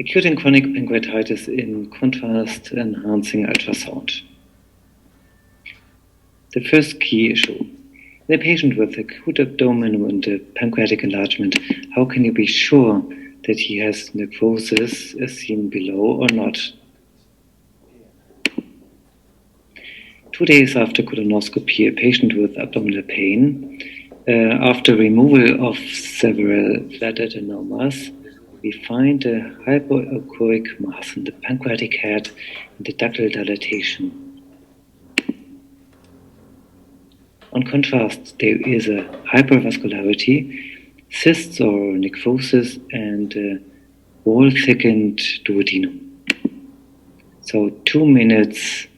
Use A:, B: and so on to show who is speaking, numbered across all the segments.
A: Acute and chronic pancreatitis in contrast-enhancing ultrasound. The first key issue. In a patient with acute abdomen and pancreatic enlargement, how can you be sure that he has necrosis as seen below or not? 2 days after colonoscopy, a patient with abdominal pain, after removal of several flat adenomas, we find a hypoechoic mass in the pancreatic head and the ductal dilatation. On contrast, there is a hypervascularity, cysts or necrosis, and wall-thickened duodenum. So 2 minutes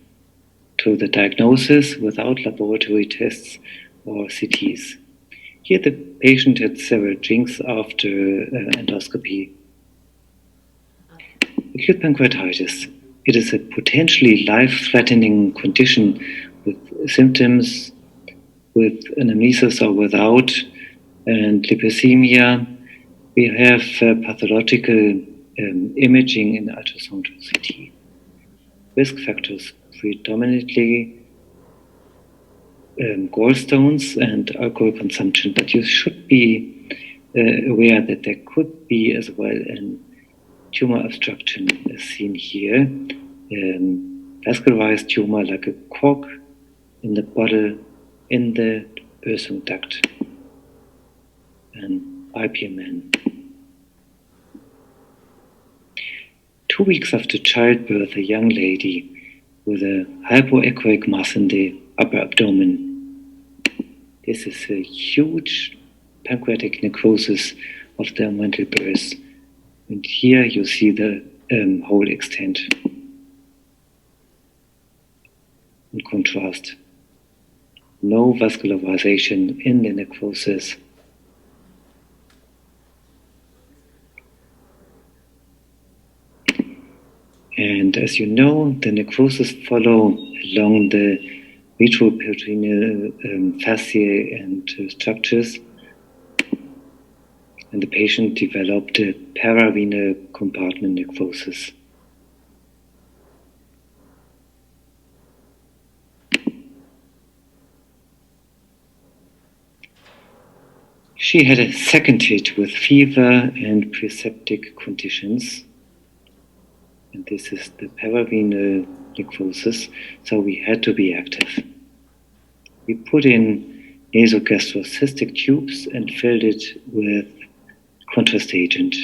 A: to the diagnosis without laboratory tests or CTs. Here the patient had several jinks after endoscopy. Acute pancreatitis. It is a potentially life-threatening condition with symptoms with anamnesis or without, and lipemia. We have pathological imaging in ultrasound or CT. Risk factors predominantly gallstones and alcohol consumption, but you should be aware that there could be as well an tumor obstruction as seen here, vascularized tumor like a cork in the bottle in the birthing duct, an IPMN. 2 weeks after childbirth, a young lady with a hypoechoic mass in the upper abdomen. This is a huge pancreatic necrosis of the mental birth. And here you see the whole extent. In contrast, no vascularization in the necrosis. And as you know, the necrosis follow along the retroperitoneal fasciae and structures, and the patient developed a pararenal compartment necrosis. She had a second hit with fever and preseptic conditions. And this is the pararenal necrosis, so we had to be active. We put in nasogastrocystic tubes and filled it with contrast agent.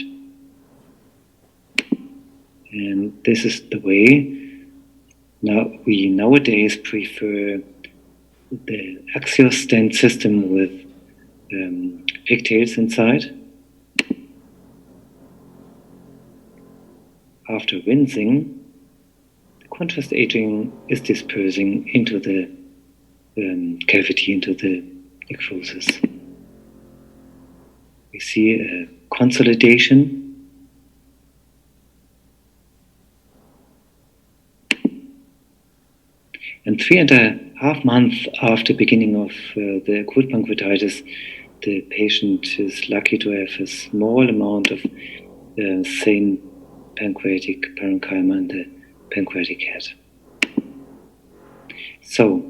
A: And this is the way. Now we nowadays prefer the axial stent system with pigtails inside. After rinsing, the contrast agent is dispersing into the cavity, into the necrosis. We see a consolidation. And 3.5 months after beginning of the acute pancreatitis, the patient is lucky to have a small amount of sane pancreatic parenchyma in the pancreatic head. So,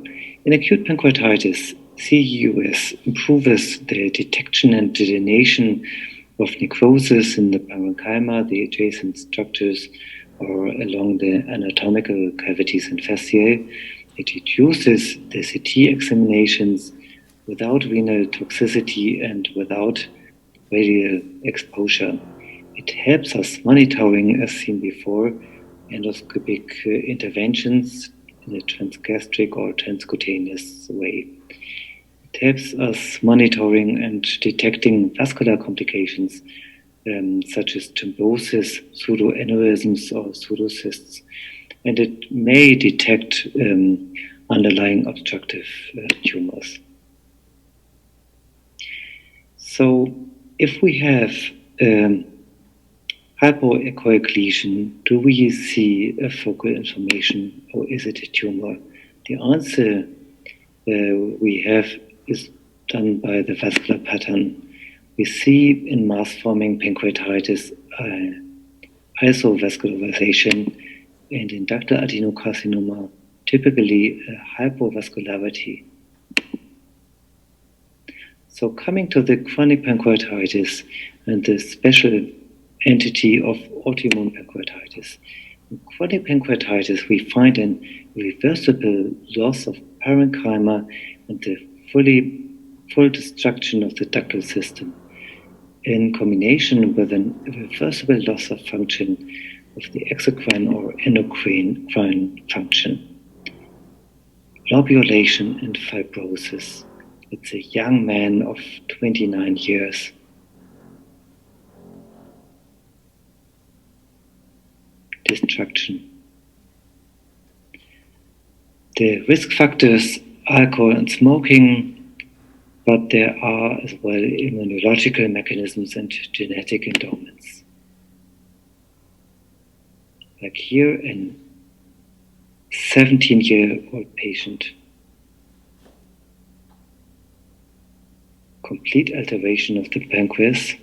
A: in acute pancreatitis, CUS improves the detection and delineation of necrosis in the parenchyma, the adjacent structures, or along the anatomical cavities and fasciae. It reduces the CT examinations without renal toxicity and without radial exposure. It helps us monitoring, as seen before, endoscopic interventions in a transgastric or transcutaneous way. It helps us monitoring and detecting vascular complications such as thrombosis, pseudoaneurysms, or pseudocysts, and it may detect underlying obstructive tumors. So if we have hypoechoic lesion, do we see a focal inflammation or is it a tumor? The answer we have is done by the vascular pattern. We see in mass-forming pancreatitis isovascularization, and in ductal adenocarcinoma, typically hypovascularity. So coming to the chronic pancreatitis and the special entity of autoimmune pancreatitis. In chronic pancreatitis, we find an irreversible loss of parenchyma and the full destruction of the ductal system, in combination with an irreversible loss of function of the exocrine or endocrine function, lobulation and fibrosis. It's a young man of 29 years. Destruction. The risk factors, alcohol and smoking, but there are as well immunological mechanisms and genetic endowments. Like here, a 17-year-old patient. Complete alteration of the pancreas,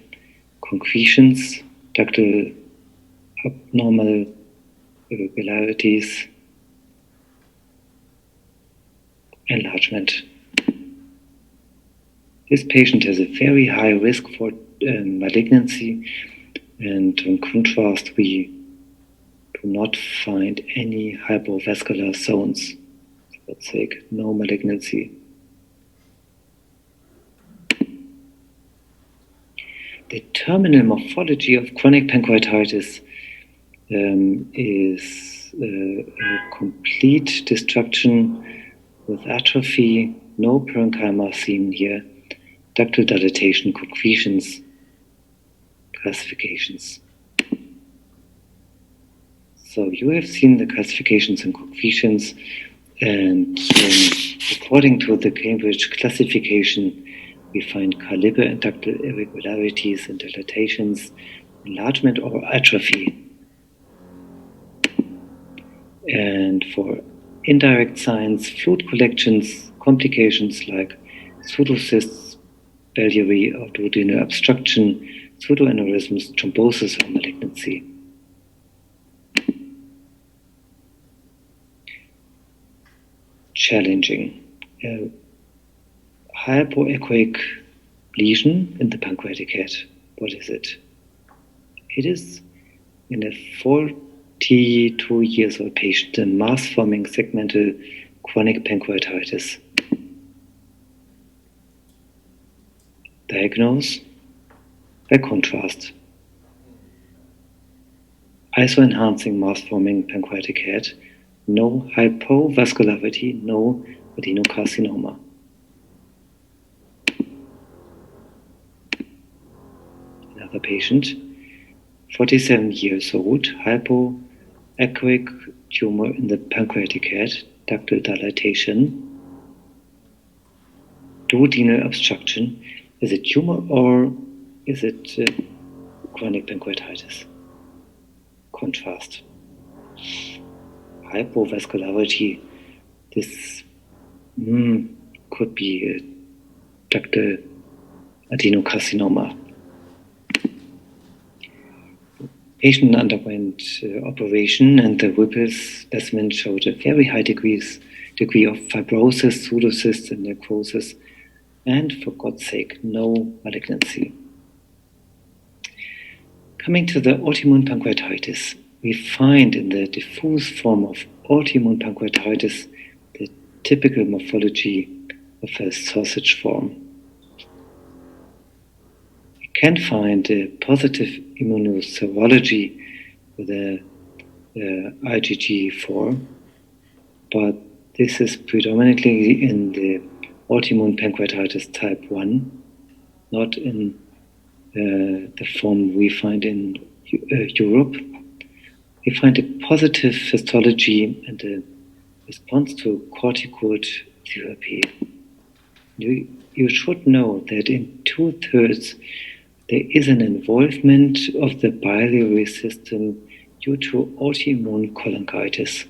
A: concretions, ductal abnormal irregularities, enlargement. This patient has a very high risk for malignancy, and in contrast, we do not find any hypovascular zones. For God's sake, no malignancy. The terminal morphology of chronic pancreatitis is a complete destruction with atrophy, no parenchyma seen here, ductal dilatation, concretions, calcifications. So you have seen the calcifications and concretions, and according to the Cambridge classification, we find caliber and ductal irregularities and dilatations, enlargement or atrophy. And for indirect signs, fluid collections, complications like pseudocysts, biliary or duodenal obstruction, pseudoaneurysms, thrombosis or malignancy. Challenging. Hypoechoic lesion in the pancreatic head. What is it? It is in a 42-year-old patient, a mass-forming segmental chronic pancreatitis. Diagnose by contrast. Iso-enhancing mass-forming pancreatic head, no hypovascularity, no adenocarcinoma. Another patient, 47 years old, hypoechoic tumor in the pancreatic head, ductal dilatation, duodenal obstruction. Is it tumor or is it chronic pancreatitis? Contrast. Hypovascularity. This could be a ductal adenocarcinoma. Patient underwent operation, and the Whipple specimen showed a very high degree of fibrosis, pseudocysts, and necrosis, and for God's sake, no malignancy. Coming to the autoimmune pancreatitis, we find in the diffuse form of autoimmune pancreatitis the typical morphology of a sausage form. We can find a positive immunoserology with a IgG4, but this is predominantly in the autoimmune pancreatitis type 1, not in the form we find in Europe. We find a positive histology and a response to corticoid therapy. You should know that in 2/3 there is an involvement of the biliary system due to autoimmune cholangitis,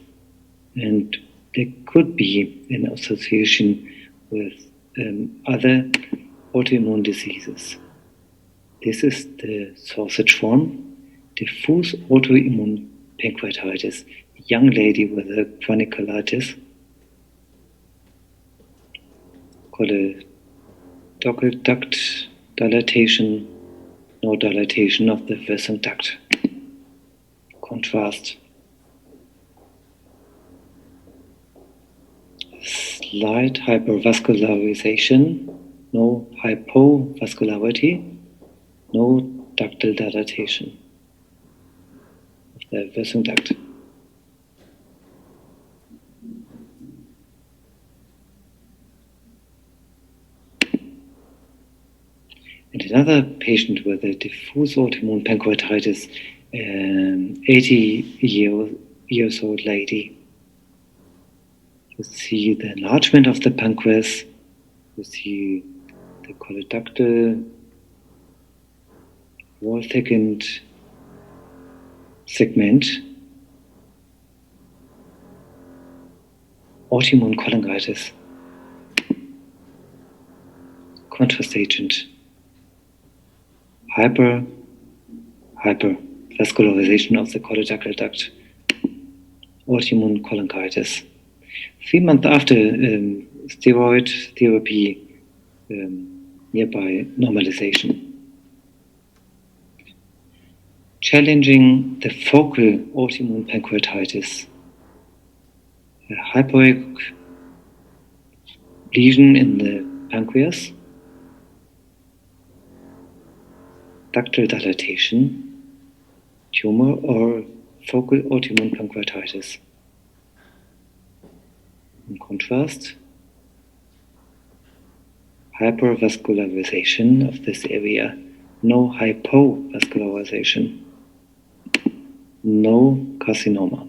A: and there could be an association with other autoimmune diseases. This is the sausage form, diffuse autoimmune pancreatitis, a young lady with a chronic colitis, choledochal duct dilatation, no dilatation of the Wilson duct. Contrast. Slight hypervascularization, no hypovascularity, no ductal dilatation of the Wilson duct. And another patient with a diffuse autoimmune pancreatitis, 80 years old lady. You see the enlargement of the pancreas, you see the choledochal wall thickened segment, autoimmune cholangitis, contrast agent, hypervascularization of the choledochal duct, autoimmune cholangitis. 3 months after steroid therapy, nearby normalization. Challenging the focal autoimmune pancreatitis, a hypoic lesion in the pancreas, ductal dilatation, tumor, or focal autoimmune pancreatitis. In contrast, hypervascularization of this area, no hypovascularization, no carcinoma.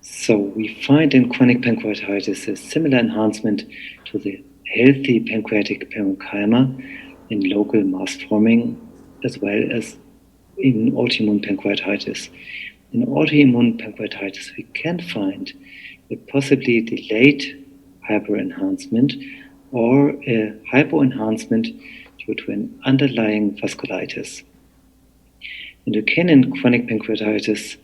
A: So we find in chronic pancreatitis a similar enhancement to the healthy pancreatic parenchyma in local mass forming, as well as in autoimmune pancreatitis. In autoimmune pancreatitis, we can find a possibly delayed hyperenhancement or a hypoenhancement due to an underlying vasculitis. And you can in chronic pancreatitis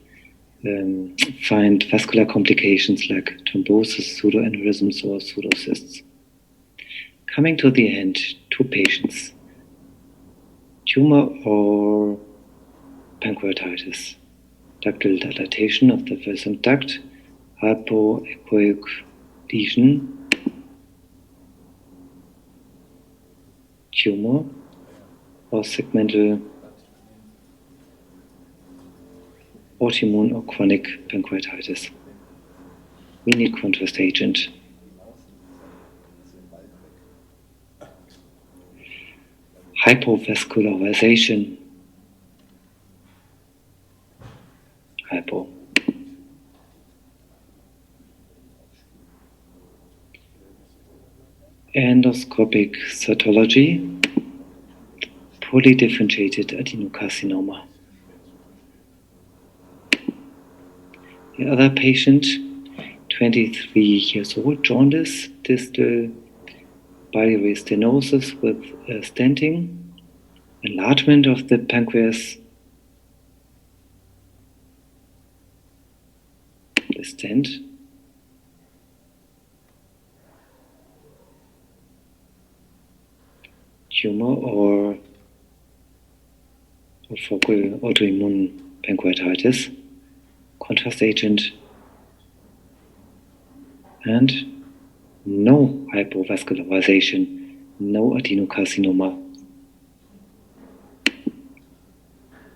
A: find vascular complications like thrombosis, pseudoaneurysms, or pseudocysts. Coming to the end, 2 patients, tumor or pancreatitis, ductal dilatation of the Wilson duct, hypoechoic lesion, tumor or segmental autoimmune or chronic pancreatitis. We need contrast agent. Hypovascularization. Hypo. Endoscopic cytology. Poorly differentiated adenocarcinoma. The other patient, 23 years old, jaundice, distal biliary stenosis with stenting, enlargement of the pancreas, the stent, tumor or focal autoimmune pancreatitis, contrast agent, and no hypovascularization, no adenocarcinoma.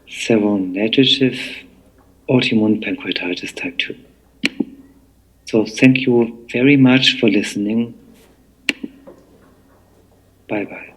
A: Seronegative autoimmune pancreatitis type 2. So thank you very much for listening. Bye bye.